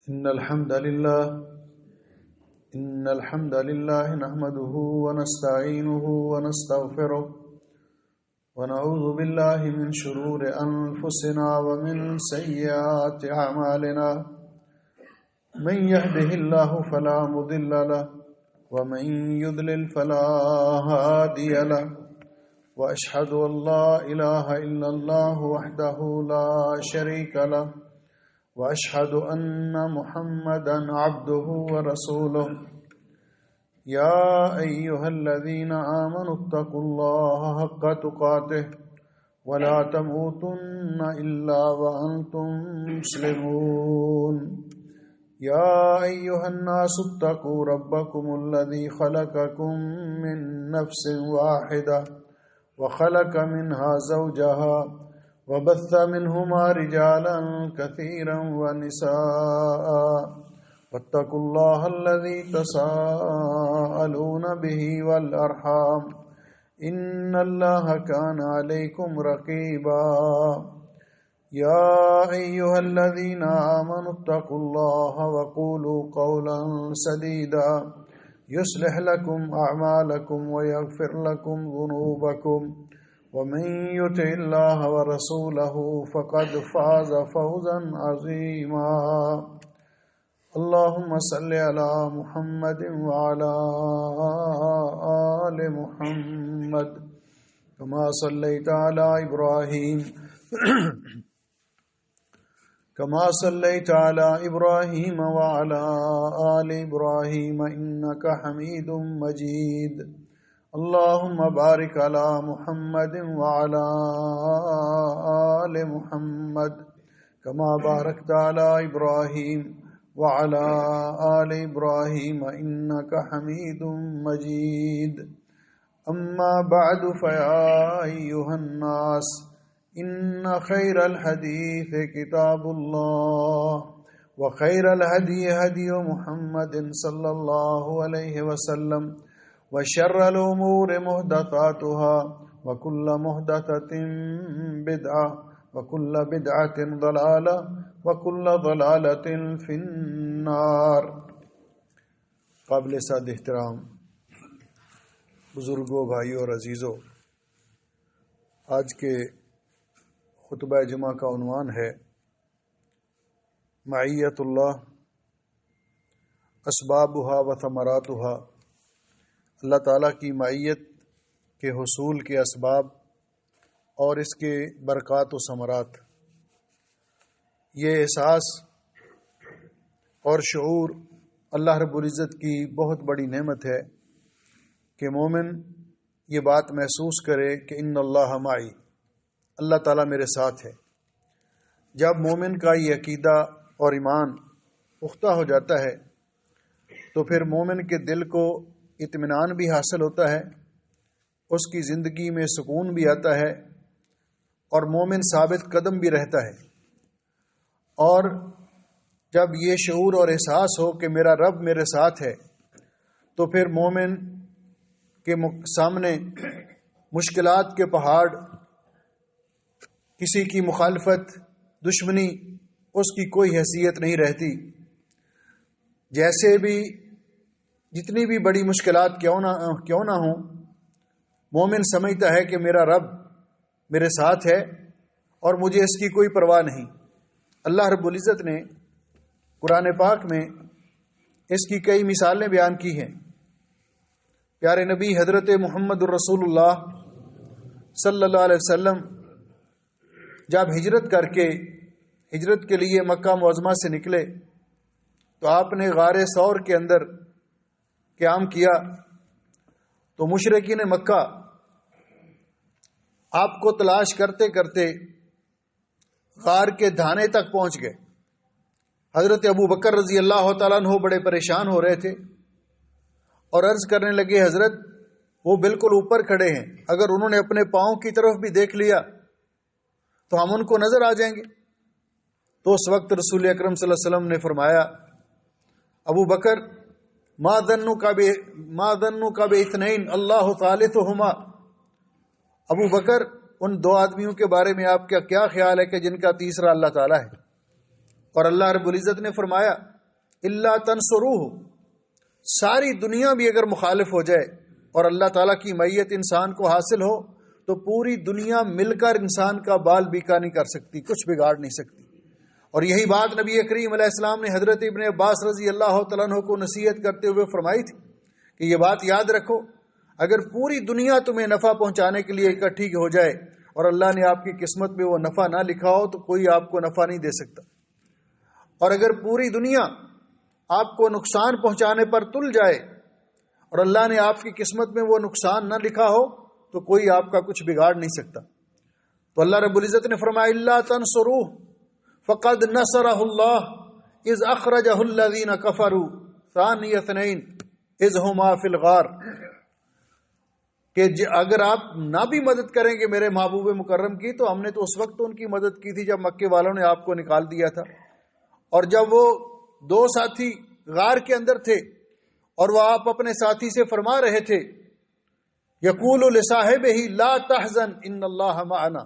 إن الحمد لله إن الحمد لله نحمده ونستعينه ونستغفره ونعوذ بالله من شرور أنفسنا ومن سيئات أعمالنا من يهده الله فلا مضل له ومن يضلل فلا هادي له وأشهد أن لا إله إلا الله وحده لا شريك له وأشهد أن محمدا عبده ورسوله يا أيها الذين آمنوا اتقوا الله حق تقاته ولا تموتن إلا وأنتم مسلمون يا أيها الناس اتقوا ربكم الذي خلقكم من نفس واحدة وخلق منها زوجها وبث منهما رجالا كثيرا ونساء واتقوا الله الذي تساءلون به والأرحام إن الله كان عليكم رقيبا يا أيها الذين آمنوا اتقوا الله وقولوا قولا سديدا يصلح لكم أعمالكم ويغفر لكم ذنوبكم ومن يطع الله ورسوله فقد فاز فوزا عظيما اللهم صل على محمد وعلى آل محمد كما صليت على إبراهيم وعلى آل إبراهيم إنك حميد مجيد اللهم بارك على محمد وعلى آل محمد كما باركت على إبراهيم وعلى آل إبراهيم إنك حميد مجيد أما بعد فيا أيها الناس إن خير الحديث كتاب الله وخير الهدي هدي محمد صلى الله عليه وسلم وشر الأمور محدثاتها وكل محدثة بدعة وكل بدعة ضلالة وكل ضلالة في النار۔ قابل صد احترام بزرگوں، بھائیوں اور عزیزوں، آج کے خطبہ جمعہ کا عنوان ہے معیت اللہ اسبابها و ثمراتها، اللہ تعالیٰ کی معیت کے حصول کے اسباب اور اس کے برکات و ثمرات۔ یہ احساس اور شعور اللہ رب العزت کی بہت بڑی نعمت ہے کہ مومن یہ بات محسوس کرے کہ ان اللہ معی، اللہ تعالیٰ میرے ساتھ ہے۔ جب مومن کا یہ عقیدہ اور ایمان پختہ ہو جاتا ہے تو پھر مومن کے دل کو اطمینان بھی حاصل ہوتا ہے، اس کی زندگی میں سکون بھی آتا ہے اور مومن ثابت قدم بھی رہتا ہے۔ اور جب یہ شعور اور احساس ہو کہ میرا رب میرے ساتھ ہے تو پھر مومن کے سامنے مشکلات کے پہاڑ، کسی کی مخالفت، دشمنی، اس کی کوئی حیثیت نہیں رہتی۔ جیسے بھی جتنی بھی بڑی مشکلات کیوں نہ ہوں، مومن سمجھتا ہے کہ میرا رب میرے ساتھ ہے اور مجھے اس کی کوئی پرواہ نہیں۔ اللہ رب العزت نے قرآن پاک میں اس کی کئی مثالیں بیان کی ہیں۔ پیارے نبی حضرت محمد الرسول اللہ صلی اللہ علیہ وسلم جب ہجرت کے لیے مکہ معظمہ سے نکلے تو آپ نے غار ثور کے اندر قیام کیا تو مشرکین مکہ آپ کو تلاش کرتے کرتے غار کے دھانے تک پہنچ گئے۔ حضرت ابو بکر رضی اللہ تعالیٰ عنہ بڑے پریشان ہو رہے تھے اور عرض کرنے لگے، حضرت وہ بالکل اوپر کھڑے ہیں، اگر انہوں نے اپنے پاؤں کی طرف بھی دیکھ لیا تو ہم ان کو نظر آ جائیں گے۔ تو اس وقت رسول اکرم صلی اللہ علیہ وسلم نے فرمایا، ابو بکر ما ظنک باثنین اللہ ثالثہما، ابو بکر ان دو آدمیوں کے بارے میں آپ کا کیا خیال ہے کہ جن کا تیسرا اللہ تعالیٰ ہے؟ اور اللہ رب العزت نے فرمایا اللہ تنصروہ، ساری دنیا بھی اگر مخالف ہو جائے اور اللہ تعالیٰ کی معیت انسان کو حاصل ہو تو پوری دنیا مل کر انسان کا بال بیکا نہیں کر سکتی، کچھ بگاڑ نہیں سکتی۔ اور یہی بات نبی کریم علیہ السلام نے حضرت ابن عباس رضی اللہ تعالیٰ عنہ کو نصیحت کرتے ہوئے فرمائی تھی کہ یہ بات یاد رکھو، اگر پوری دنیا تمہیں نفع پہنچانے کے لیے اکٹھی ہو جائے اور اللہ نے آپ کی قسمت میں وہ نفع نہ لکھا ہو تو کوئی آپ کو نفع نہیں دے سکتا، اور اگر پوری دنیا آپ کو نقصان پہنچانے پر تل جائے اور اللہ نے آپ کی قسمت میں وہ نقصان نہ لکھا ہو تو کوئی آپ کا کچھ بگاڑ نہیں سکتا۔ تو اللہ رب العزت نے فرمایا اللہ تنصروہ فقد نصرہ اللہ اذ اخرجہ الذین کفروا ثانی اثنین اذ ہما فی الغار، کہ اگر آپ نہ بھی مدد کریں گے میرے محبوب مکرم کی تو ہم نے تو اس وقت ان کی مدد کی تھی جب مکے والوں نے آپ کو نکال دیا تھا، اور جب وہ دو ساتھی غار کے اندر تھے اور وہ آپ اپنے ساتھی سے فرما رہے تھے یقول لصاحبہ لا تحزن ان اللہ معنا،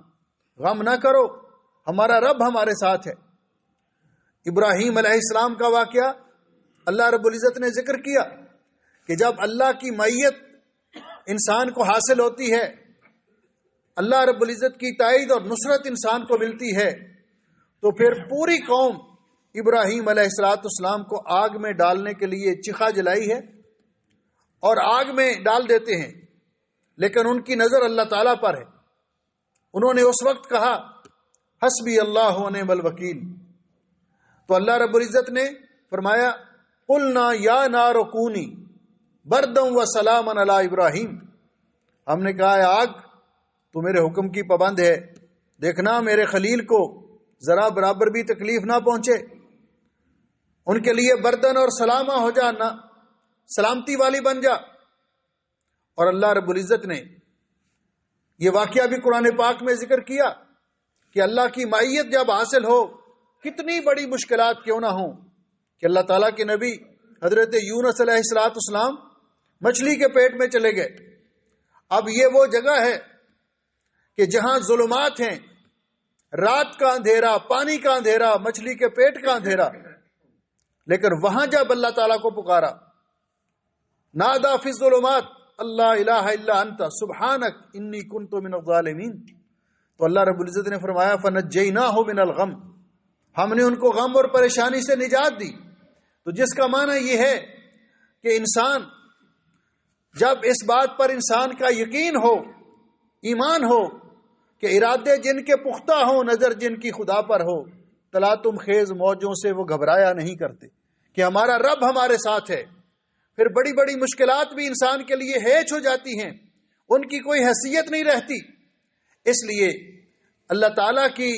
غم نہ کرو ہمارا رب ہمارے ساتھ ہے۔ ابراہیم علیہ السلام کا واقعہ اللہ رب العزت نے ذکر کیا کہ جب اللہ کی معیت انسان کو حاصل ہوتی ہے، اللہ رب العزت کی تائید اور نصرت انسان کو ملتی ہے، تو پھر پوری قوم ابراہیم علیہ السلام کو آگ میں ڈالنے کے لیے چیخا جلائی ہے اور آگ میں ڈال دیتے ہیں، لیکن ان کی نظر اللہ تعالیٰ پر ہے۔ انہوں نے اس وقت کہا حسبی اللہ و نعم الوکیل، تو اللہ رب العزت نے فرمایا قلنا یا نار کونی بردا و سلاما علی ابراہیم، ہم نے کہا ہے آگ تو میرے حکم کی پابند ہے، دیکھنا میرے خلیل کو ذرا برابر بھی تکلیف نہ پہنچے، ان کے لیے بردن اور سلامہ ہو جانا، سلامتی والی بن جا۔ اور اللہ رب العزت نے یہ واقعہ بھی قرآن پاک میں ذکر کیا کہ اللہ کی معیت جب حاصل ہو کتنی بڑی مشکلات کیوں نہ ہوں، کہ اللہ تعالیٰ کے نبی حضرت یونس علیہ السلام مچھلی کے پیٹ میں چلے گئے۔ اب یہ وہ جگہ ہے کہ جہاں ظلمات ہیں، رات کا اندھیرا، پانی کا اندھیرا، مچھلی کے پیٹ کا اندھیرا، لیکن وہاں جب اللہ تعالیٰ کو پکارا نادا فی الظلمات اللہ الہ الا انت سبحانک انی کنت من الظالمین، تو اللہ رب العزت نے فرمایا فنجیناہ من الغم، ہم نے ان کو غم اور پریشانی سے نجات دی۔ تو جس کا معنی یہ ہے کہ انسان جب اس بات پر انسان کا یقین ہو، ایمان ہو کہ ارادے جن کے پختہ ہوں، نظر جن کی خدا پر ہو، تلاتم خیز موجوں سے وہ گھبرایا نہیں کرتے کہ ہمارا رب ہمارے ساتھ ہے، پھر بڑی بڑی مشکلات بھی انسان کے لیے ہیچ ہو جاتی ہیں، ان کی کوئی حیثیت نہیں رہتی۔ اس لیے اللہ تعالیٰ کی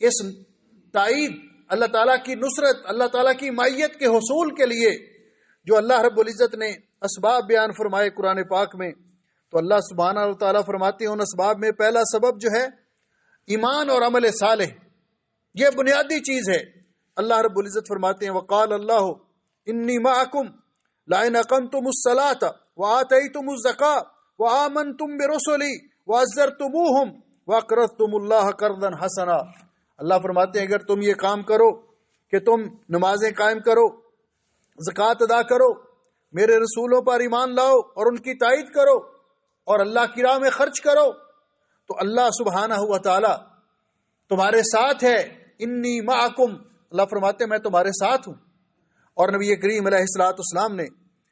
اس تائید، اللہ تعالیٰ کی نصرت، اللہ تعالیٰ کی معیت کے حصول کے لیے جو اللہ رب العزت نے اسباب بیان فرمائے قرآن پاک میں، تو اللہ سبحانہ و تعالیٰ فرماتے ہیں ان اسباب میں پہلا سبب جو ہے ایمان اور عمل صالح، یہ بنیادی چیز ہے۔ اللہ رب العزت فرماتے ہیں وقال اللہ انی معکم لئن اقمتم الصلاۃ وآتیتم الزکاۃ وآمنتم برسلی وعزرتموہم واقرضتم اللہ قرضا حسنا، اللہ فرماتے ہیں اگر تم یہ کام کرو کہ تم نمازیں قائم کرو، زکوٰۃ ادا کرو، میرے رسولوں پر ایمان لاؤ اور ان کی تائید کرو اور اللہ کی راہ میں خرچ کرو، تو اللہ سبحانہ و تعالی تمہارے ساتھ ہے۔ انی معکم، اللہ فرماتے ہیں میں تمہارے ساتھ ہوں۔ اور نبی کریم علیہ السلام نے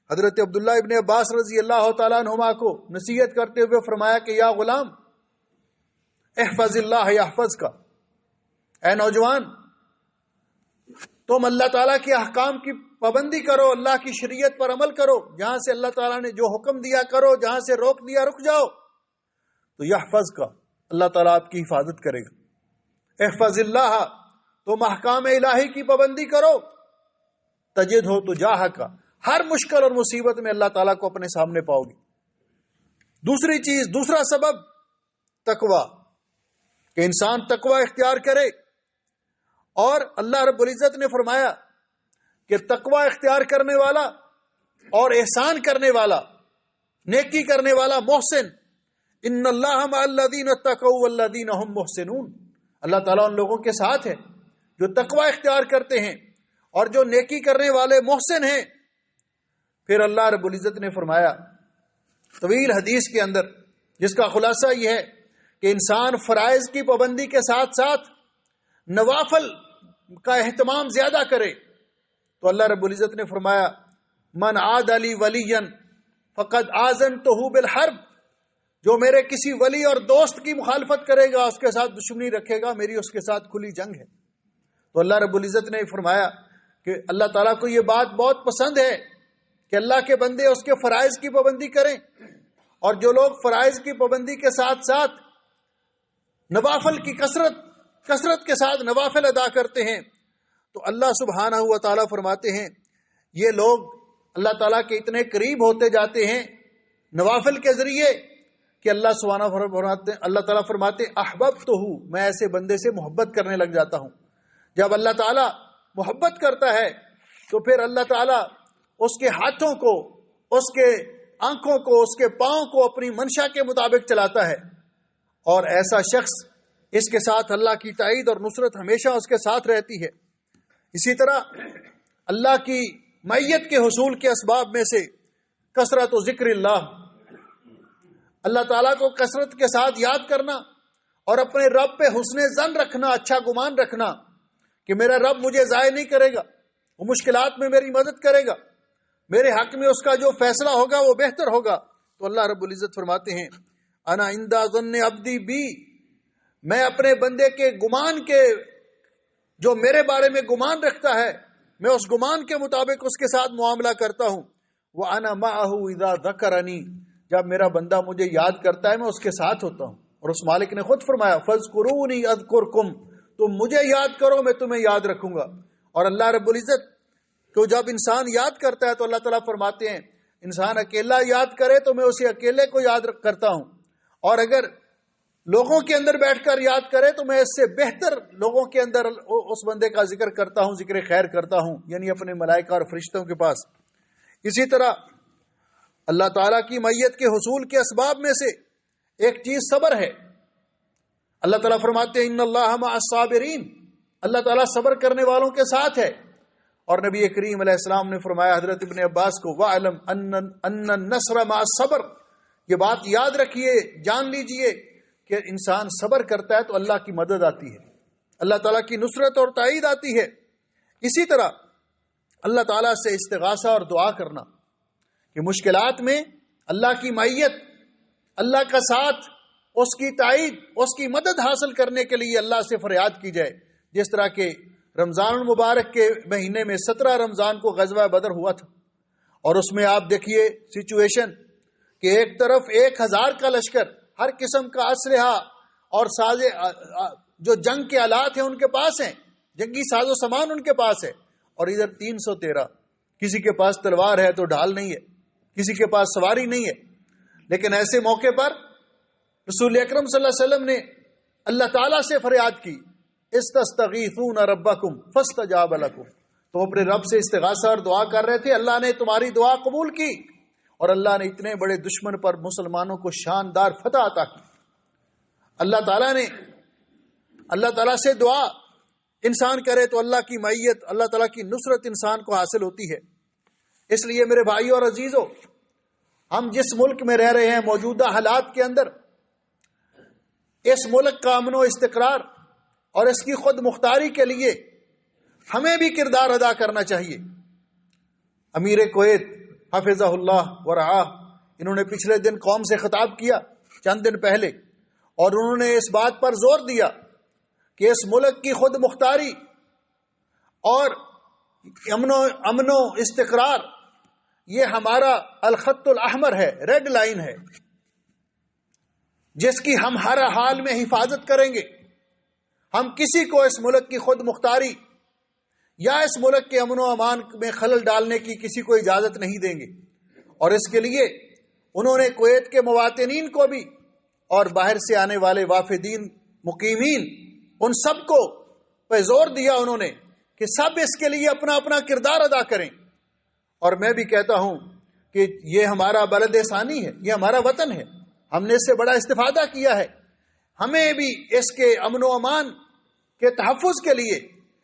حضرت عبداللہ ابن عباس رضی اللہ تعالیٰ عنہما کو نصیحت کرتے ہوئے فرمایا کہ یا غلام احفظ اللہ یحفظ کا، اے نوجوان تم اللہ تعالیٰ کے احکام کی پابندی کرو، اللہ کی شریعت پر عمل کرو، جہاں سے اللہ تعالیٰ نے جو حکم دیا کرو، جہاں سے روک دیا رک جاؤ، تو یحفظ کا، اللہ تعالیٰ آپ کی حفاظت کرے گا۔ احفظ اللہ، تم احکام الہی کی پابندی کرو، تجد ہو تو جاہ کا، ہر مشکل اور مصیبت میں اللہ تعالیٰ کو اپنے سامنے پاؤ گی۔ دوسری چیز، دوسرا سبب تقوی، کہ انسان تقوی اختیار کرے، اور اللہ رب العزت نے فرمایا کہ تقوی اختیار کرنے والا اور احسان کرنے والا، نیکی کرنے والا محسن، ان اللہ مع الذین اتقوا والذین هم محسنون، اللہ تعالیٰ ان لوگوں کے ساتھ ہے جو تقوی اختیار کرتے ہیں اور جو نیکی کرنے والے محسن ہیں۔ پھر اللہ رب العزت نے فرمایا طویل حدیث کے اندر، جس کا خلاصہ یہ ہے کہ انسان فرائض کی پابندی کے ساتھ ساتھ نوافل کا اہتمام زیادہ کرے، تو اللہ رب العزت نے فرمایا من عاد علی ولی فقد آذنتہ بالحرب، جو میرے کسی ولی اور دوست کی مخالفت کرے گا، اس کے ساتھ دشمنی رکھے گا، میری اس کے ساتھ کھلی جنگ ہے۔ تو اللہ رب العزت نے فرمایا کہ اللہ تعالیٰ کو یہ بات بہت پسند ہے کہ اللہ کے بندے اس کے فرائض کی پابندی کریں، اور جو لوگ فرائض کی پابندی کے ساتھ ساتھ نوافل کی کثرت کے ساتھ نوافل ادا کرتے ہیں، تو اللہ سبحانہ و تعالیٰ فرماتے ہیں یہ لوگ اللہ تعالیٰ کے اتنے قریب ہوتے جاتے ہیں نوافل کے ذریعے کہ اللہ تعالیٰ فرماتے احببتہ، میں ایسے بندے سے محبت کرنے لگ جاتا ہوں۔ جب اللہ تعالیٰ محبت کرتا ہے تو پھر اللہ تعالیٰ اس کے ہاتھوں کو، اس کے آنکھوں کو، اس کے پاؤں کو اپنی منشا کے مطابق چلاتا ہے، اور ایسا شخص اس کے ساتھ اللہ کی تائید اور نصرت ہمیشہ اس کے ساتھ رہتی ہے۔ اسی طرح اللہ کی معیت کے حصول کے اسباب میں سے کثرت و ذکر اللہ تعالیٰ کو کثرت کے ساتھ یاد کرنا، اور اپنے رب پہ حسن ظن رکھنا، اچھا گمان رکھنا کہ میرا رب مجھے ضائع نہیں کرے گا، وہ مشکلات میں میری مدد کرے گا، میرے حق میں اس کا جو فیصلہ ہوگا وہ بہتر ہوگا۔ تو اللہ رب العزت فرماتے ہیں انا عند ظن عبدی بی، میں اپنے بندے کے گمان کے، جو میرے بارے میں گمان رکھتا ہے، میں اس گمان کے مطابق اس کے ساتھ معاملہ کرتا ہوں۔ وَأَنَا مَعَهُ إِذَا ذَكَرَنِي، جب میرا بندہ مجھے یاد کرتا ہے میں اس کے ساتھ ہوتا ہوں۔ اور اس مالک نے خود فرمایا فَاذْكُرُونِي أَذْكُرْكُمْ، تم مجھے یاد کرو میں تمہیں یاد رکھوں گا۔ اور اللہ رب العزت کو جب انسان یاد کرتا ہے تو اللہ تعالیٰ فرماتے ہیں انسان اکیلا یاد کرے تو میں اسے اکیلے کو یاد کرتا ہوں، اور اگر لوگوں کے اندر بیٹھ کر یاد کرے تو میں اس سے بہتر لوگوں کے اندر اس بندے کا ذکر کرتا ہوں، ذکر خیر کرتا ہوں، یعنی اپنے ملائکہ اور فرشتوں کے پاس۔ اسی طرح اللہ تعالیٰ کی معیت کے حصول کے اسباب میں سے ایک چیز صبر ہے۔ اللہ تعالیٰ فرماتے ہیں ان اللہ مع الصابرین، اللہ تعالیٰ صبر کرنے والوں کے ساتھ ہے۔ اور نبی کریم علیہ السلام نے فرمایا حضرت ابن عباس کو وَعَلَمْ أَنَّ النَّصْرَ مع الصبر، یہ بات یاد رکھیے، جان لیجئے کہ انسان صبر کرتا ہے تو اللہ کی مدد آتی ہے، اللہ تعالیٰ کی نصرت اور تائید آتی ہے۔ اسی طرح اللہ تعالیٰ سے استغاثہ اور دعا کرنا کہ مشکلات میں اللہ کی معیت، اللہ کا ساتھ، اس کی تائید، اس کی مدد حاصل کرنے کے لیے اللہ سے فریاد کی جائے۔ جس طرح کہ رمضان المبارک کے مہینے میں 17 رمضان کو غزوہ بدر ہوا تھا، اور اس میں آپ دیکھیے سچویشن کہ ایک طرف 1000 کا لشکر، ہر قسم کا اسلحہ اور جو جنگ کے آلات ہیں ان کے پاس ہیں، جنگی ساز و سامان ان کے پاس ہے، اور ادھر 313، کسی کے پاس تلوار ہے تو ڈھال نہیں ہے، کسی کے پاس سواری نہیں ہے۔ لیکن ایسے موقع پر رسول اکرم صلی اللہ علیہ وسلم نے اللہ تعالیٰ سے فریاد کی استستغیثون ربکم فاستجاب لکم، تو اپنے رب سے استغاثہ اور دعا کر رہے تھے، اللہ نے تمہاری دعا قبول کی، اور اللہ نے اتنے بڑے دشمن پر مسلمانوں کو شاندار فتح عطا کی۔ اللہ تعالیٰ سے دعا انسان کرے تو اللہ کی معیت، اللہ تعالیٰ کی نصرت انسان کو حاصل ہوتی ہے۔ اس لیے میرے بھائیو اور عزیزو، ہم جس ملک میں رہ رہے ہیں موجودہ حالات کے اندر، اس ملک کا امن و استقرار اور اس کی خود مختاری کے لیے ہمیں بھی کردار ادا کرنا چاہیے۔ امیر کویت حفظہ اللہ ورعاہ، انہوں نے پچھلے دن قوم سے خطاب کیا چند دن پہلے، اور انہوں نے اس بات پر زور دیا کہ اس ملک کی خود مختاری اور امن و استقرار یہ ہمارا الخط الاحمر ہے، ریڈ لائن ہے، جس کی ہم ہر حال میں حفاظت کریں گے۔ ہم کسی کو اس ملک کی خود مختاری یا اس ملک کے امن و امان میں خلل ڈالنے کی کسی کو اجازت نہیں دیں گے۔ اور اس کے لیے انہوں نے کویت کے مواطنین کو بھی اور باہر سے آنے والے وافدین، مقیمین، ان سب کو پہ زور دیا انہوں نے کہ سب اس کے لیے اپنا اپنا کردار ادا کریں۔ اور میں بھی کہتا ہوں کہ یہ ہمارا بلد ثانی ہے، یہ ہمارا وطن ہے، ہم نے اس سے بڑا استفادہ کیا ہے، ہمیں بھی اس کے امن و امان کے تحفظ کے لیے،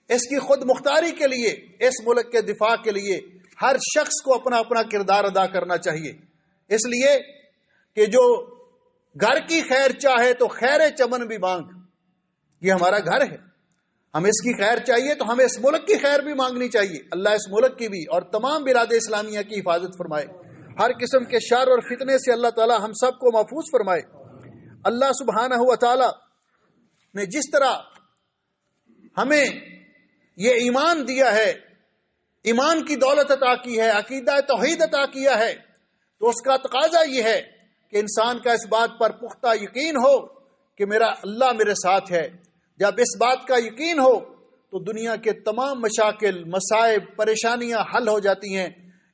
اس کی خود مختاری کے لیے، اس ملک کے دفاع کے لیے ہر شخص کو اپنا اپنا کردار ادا کرنا چاہیے، اس لیے کہ جو گھر کی خیر چاہے تو خیر چمن بھی مانگ، یہ ہمارا گھر ہے، ہمیں اس کی خیر چاہیے تو ہمیں اس ملک کی خیر بھی مانگنی چاہیے۔ اللہ اس ملک کی بھی اور تمام بلاد اسلامیہ کی حفاظت فرمائے، ہر قسم کے شر اور فتنے سے اللہ تعالی ہم سب کو محفوظ فرمائے۔ اللہ سبحانہ و تعالی نے جس طرح ہمیں یہ ایمان دیا ہے، ایمان کی دولت عطا کی ہے، عقیدہ توحید عطا کیا ہے، تو اس کا تقاضا یہ ہے کہ انسان کا اس بات پر پختہ یقین ہو کہ میرا اللہ میرے ساتھ ہے۔ جب اس بات کا یقین ہو تو دنیا کے تمام مشاکل، مصائب، پریشانیاں حل ہو جاتی ہیں،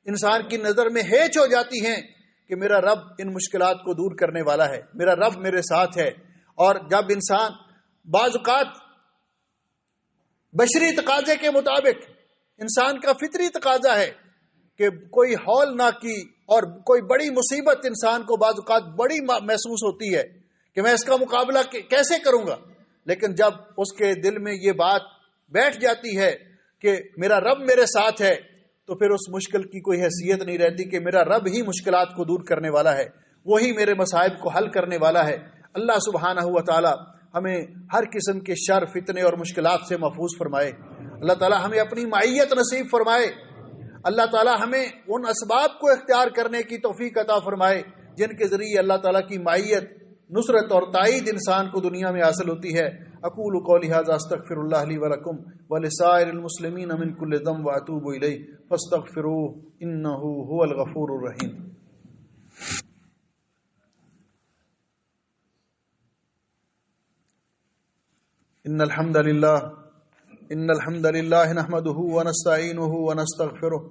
انسان کی نظر میں ہیچ ہو جاتی ہیں کہ میرا رب ان مشکلات کو دور کرنے والا ہے، میرا رب میرے ساتھ ہے۔ اور جب انسان بعض اوقات بشری تقاضے کے مطابق، انسان کا فطری تقاضا ہے کہ کوئی ہول نہ کی اور کوئی بڑی مصیبت انسان کو بعض اوقات بڑی محسوس ہوتی ہے کہ میں اس کا مقابلہ کیسے کروں گا، لیکن جب اس کے دل میں یہ بات بیٹھ جاتی ہے کہ میرا رب میرے ساتھ ہے، تو پھر اس مشکل کی کوئی حیثیت نہیں رہتی کہ میرا رب ہی مشکلات کو دور کرنے والا ہے، وہی میرے مصائب کو حل کرنے والا ہے۔ اللہ سبحانہ و تعالی ہمیں ہر قسم کے شر، فتنے اور مشکلات سے محفوظ فرمائے۔ اللہ تعالی ہمیں اپنی معیت نصیب فرمائے۔ اللہ تعالی ہمیں ان اسباب کو اختیار کرنے کی توفیق عطا فرمائے جن کے ذریعے اللہ تعالی کی معیت، نصرت اور تائید انسان کو دنیا میں حاصل ہوتی ہے۔ اقول قولی ھذا استغفر اللہ لی ولکم ولسائر المسلمین من کل ذنب واتوب الیہ فاستغفروہ انہ ھو الغفور الرحیم۔ ان الحمد للہ نحمده ونستعینه ونستغفره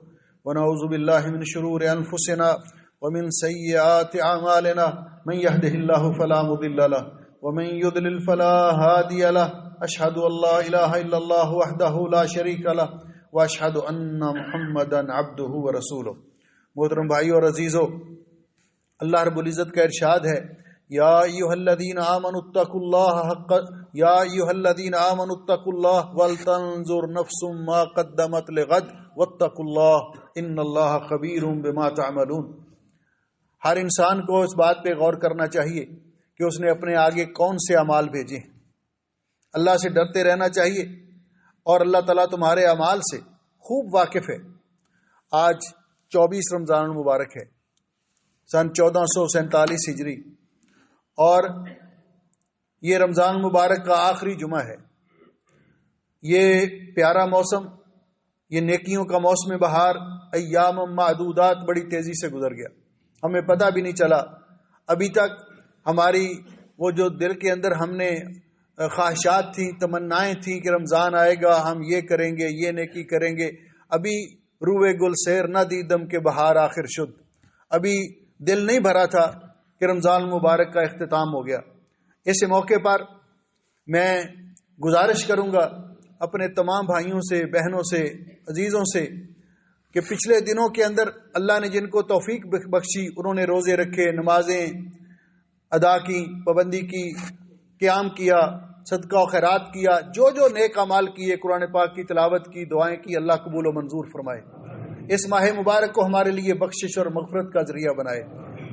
ونعوذ باللہ من شرور انفسنا ومن سیئات اعمالنا من يهده الله فلا مضل له ومن يضلل فلا هادي له اشهد ان لا اله الا الله وحده لا شريك له واشهد ان محمدا عبده ورسوله۔ محترم بھائیو اور عزیزو، اللہ رب العزت کا ارشاد ہے، یا ایھا الذین آمنوا اتقوا اللہ حق یا ایھا الذین آمنوا اتقوا اللہ ولتنظر نفس ما قدمت لغد واتقوا اللہ ان اللہ خبیر بما تعملون۔ ہر انسان کو اس بات پہ غور کرنا چاہیے کہ اس نے اپنے آگے کون سے اعمال بھیجے ہیں۔ اللہ سے ڈرتے رہنا چاہیے اور اللہ تعالیٰ تمہارے اعمال سے خوب واقف ہے۔ آج 24 رمضان المبارک ہے، سن 1447 ہجری، اور یہ رمضان مبارک کا آخری جمعہ ہے۔ یہ پیارا موسم، یہ نیکیوں کا موسم بہار ایام معدودات بڑی تیزی سے گزر گیا، ہمیں پتہ بھی نہیں چلا۔ ابھی تک ہماری وہ جو دل کے اندر ہم نے خواہشات تھیں، تمنائیں تھیں کہ رمضان آئے گا ہم یہ کریں گے، یہ نیکی کریں گے، ابھی روئے گل سیر نہ دیدم کے بہار آخر شد، ابھی دل نہیں بھرا تھا کہ رمضان مبارک کا اختتام ہو گیا۔ اس موقع پر میں گزارش کروں گا اپنے تمام بھائیوں سے، بہنوں سے، عزیزوں سے کہ پچھلے دنوں کے اندر اللہ نے جن کو توفیق بخشی، انہوں نے روزے رکھے، نمازیں ادا کی، پابندی کی، قیام کیا، صدقہ و خیرات کیا، جو جو نیک اعمال کیے، قرآن پاک کی تلاوت کی، دعائیں کی، اللہ قبول و منظور فرمائے۔ اس ماہ مبارک کو ہمارے لیے بخشش اور مغفرت کا ذریعہ بنائے،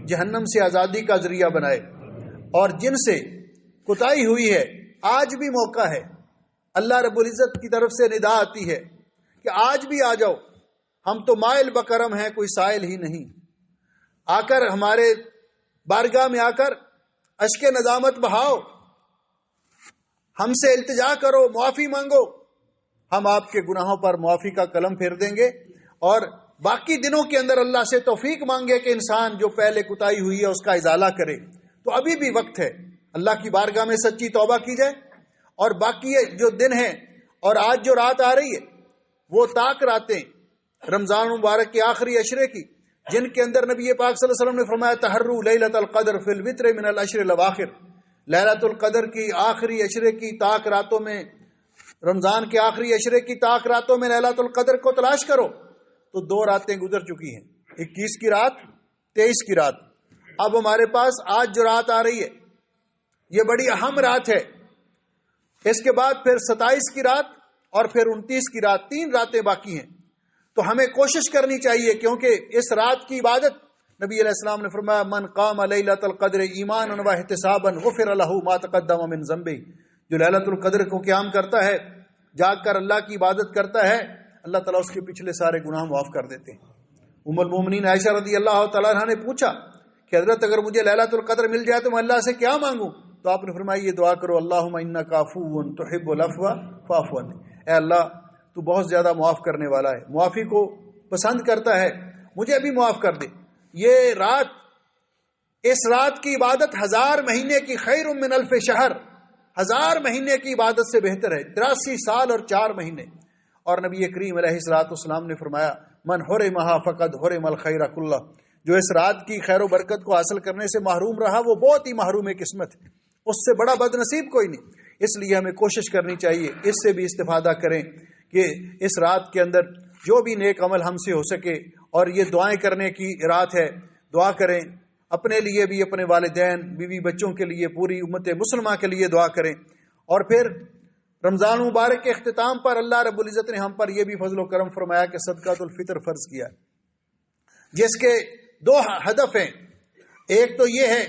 جہنم سے آزادی کا ذریعہ بنائے، اور جن سے کوتاہی ہوئی ہے آج بھی موقع ہے۔ اللہ رب العزت کی طرف سے ندا آتی ہے کہ آج بھی آ جاؤ، ہم تو مائل بکرم ہیں، کوئی سائل ہی نہیں۔ آ کر ہمارے بارگاہ میں آ کر اشک ندامت بہاؤ، ہم سے التجا کرو، معافی مانگو، ہم آپ کے گناہوں پر معافی کا قلم پھیر دیں گے، اور باقی دنوں کے اندر اللہ سے توفیق مانگے کہ انسان جو پہلے کوتاہی ہوئی ہے اس کا ازالہ کرے۔ تو ابھی بھی وقت ہے، اللہ کی بارگاہ میں سچی توبہ کی جائے، اور باقی جو دن ہیں اور آج جو رات آ رہی ہے وہ طاق راتیں رمضان مبارک کے آخری عشرے کی، جن کے اندر نبی پاک صلی اللہ علیہ وسلم نے فرمایا تحروا لیلۃ القدر فی الوتر من العشر الاواخر، لیلۃ القدر کی آخری عشرے کی طاق راتوں میں، رمضان کے آخری عشرے کی طاق راتوں میں لیلۃ القدر کو تلاش کرو۔ تو 2 راتیں گزر چکی ہیں، 21 کی رات، 23 کی رات۔ اب ہمارے پاس آج جو رات آ رہی ہے یہ بڑی اہم رات ہے۔ اس کے بعد پھر 27 کی رات اور پھر 29 کی رات، 3 راتیں باقی ہیں. تو ہمیں کوشش کرنی چاہیے، کیونکہ اس رات کی عبادت نبی علیہ السلام نے فرمایا من قام لیلۃ القدر ایمانا واحتسابا غفر له ما تقدم من ذنبه. جو لیلۃ القدر کو قیام کرتا ہے، جاگ کر اللہ کی عبادت کرتا ہے، اللہ تعالیٰ اس کے پچھلے سارے گناہ معاف کر دیتے ہیں. ام المومنین عائشہ رضی اللہ تعالیٰ عنہ نے پوچھا کہ حضرت اگر مجھے لیلۃ القدر مل جائے تو میں اللہ سے کیا مانگوں؟ تو آپ نے فرمایا یہ دعا کرو اللہم انک عفو تحب العفو فاعف عنی. اے اللہ تو بہت زیادہ معاف کرنے والا ہے، معافی کو پسند کرتا ہے، مجھے بھی معاف کر دے. یہ رات، اس رات کی عبادت 1000 مہینے کی خیر من الف شہر، 1000 مہینے کی عبادت سے بہتر ہے، 83 سال اور 4 مہینے. اور نبی کریم علیہ السلام نے فرمایا من حرمھا فقد حرم الخیر کلہ. جو اس رات کی خیر و برکت کو حاصل کرنے سے محروم رہا وہ بہت ہی محروم قسمت ہے، اس سے بڑا بد نصیب کوئی نہیں. اس لیے ہمیں کوشش کرنی چاہیے، اس سے بھی استفادہ کریں کہ اس رات کے اندر جو بھی نیک عمل ہم سے ہو سکے، اور یہ دعائیں کرنے کی رات ہے، دعا کریں اپنے لیے بھی، اپنے والدین، بیوی بچوں کے لیے، پوری امت مسلمہ کے لیے دعا کریں. اور پھر رمضان مبارک کے اختتام پر اللہ رب العزت نے ہم پر یہ بھی فضل و کرم فرمایا کہ صدقۃ الفطر فرض کیا، جس کے 2 ہدف ہیں. ایک تو یہ ہے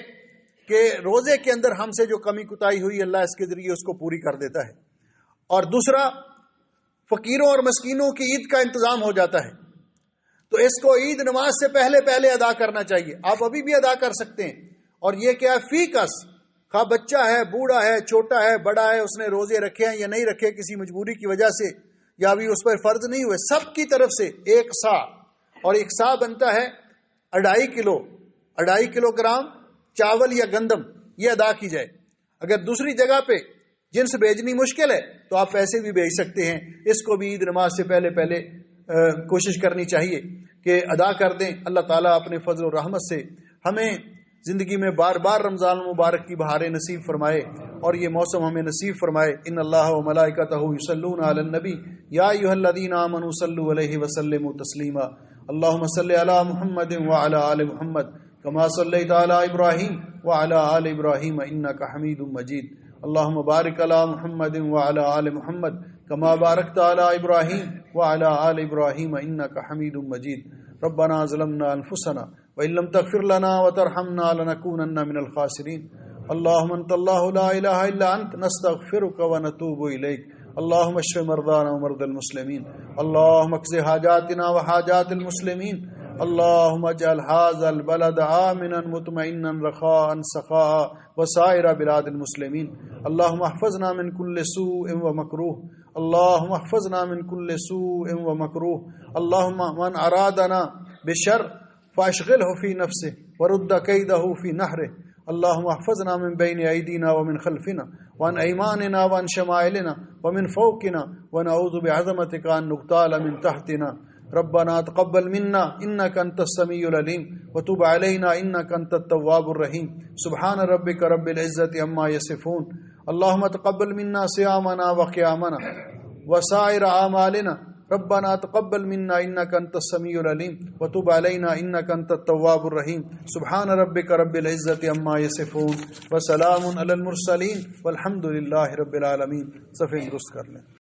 کہ روزے کے اندر ہم سے جو کمی کوتاہی ہوئی اللہ اس کے ذریعے اس کو پوری کر دیتا ہے، اور دوسرا فقیروں اور مسکینوں کی عید کا انتظام ہو جاتا ہے. تو اس کو عید نماز سے پہلے ادا کرنا چاہیے. آپ ابھی بھی ادا کر سکتے ہیں. اور یہ کیا فی کس، خواہ بچہ ہے، بوڑھا ہے، چھوٹا ہے، بڑا ہے، اس نے روزے رکھے ہیں یا نہیں رکھے کسی مجبوری کی وجہ سے، یا ابھی اس پر فرض نہیں ہوئے، سب کی طرف سے 1 سا، اور 1 سا بنتا ہے 2.5 کلو گرام چاول یا گندم، یہ ادا کی جائے. اگر دوسری جگہ پہ جنس بھیجنی مشکل ہے تو آپ پیسے بھی بھیج سکتے ہیں. اس کو بھی عید نماز سے پہلے کوشش کرنی چاہیے کہ ادا کر دیں. اللہ تعالیٰ اپنے فضل و رحمت سے ہمیں زندگی میں بار بار رمضان المبارک کی بہاریں نصیب فرمائے، اور یہ موسم ہمیں نصیب فرمائے. ان اللہ و ملائکتہ یصلون علی النبی یا ایھا الذین آمنوا صلوا علیہ وسلموا تسلیما. اللہم صلی علی محمد وعلی آل محمد کما صلیت علی ابراہیم وعلی آل ابراہیم انک حمید مجید. اللہم بارک علی محمد وعلی آل محمد کما بارکت علی ابراہیم وعلی آل ابراہیم انک حمید مجید. ربنا ظلمنا انفسنا وإن لم تغفر لنا وترحمنا لنكونن من الخاسرين. اللهم أنت الله لا إله إلا أنت نستغفرك ونتوب إليك. اللهم اشف مرضانا ومرضى المسلمين. اللهم اقض حاجاتنا وحاجات المسلمين. اللهم اجعل هذا البلد آمنا مطمئنا رخاء سخاء وسائر بلاد المسلمين. اللهم احفظنا من كل سوء ومكروه. اللهم احفظنا من كل سوء ومكروه. اللهم من أرادنا بشر فاشغله في نفسه ورد كيده في نحره. اللهم احفظنا من بين أيدينا ومن خلفنا وعن أيماننا وعن شمائلنا ومن فوقنا ونعوذ بعظمتك أن نغتال من تحتنا. ربنا تقبل منا إنك أنت السميع العليم وتب علينا إنك أنت التواب الرحيم. سبحان ربك رب العزة عما يصفون. اللهم تقبل منا صيامنا وقيامنا وسائر أعمالنا. ربنا تقبل منا إنك أنت السميع العليم وتب علينا إنك أنت التواب الرحيم. سبحان ربك رب العزة عما يصفون وسلام على المرسلين والحمد لله رب العالمين. صفحہ درست کر لیں.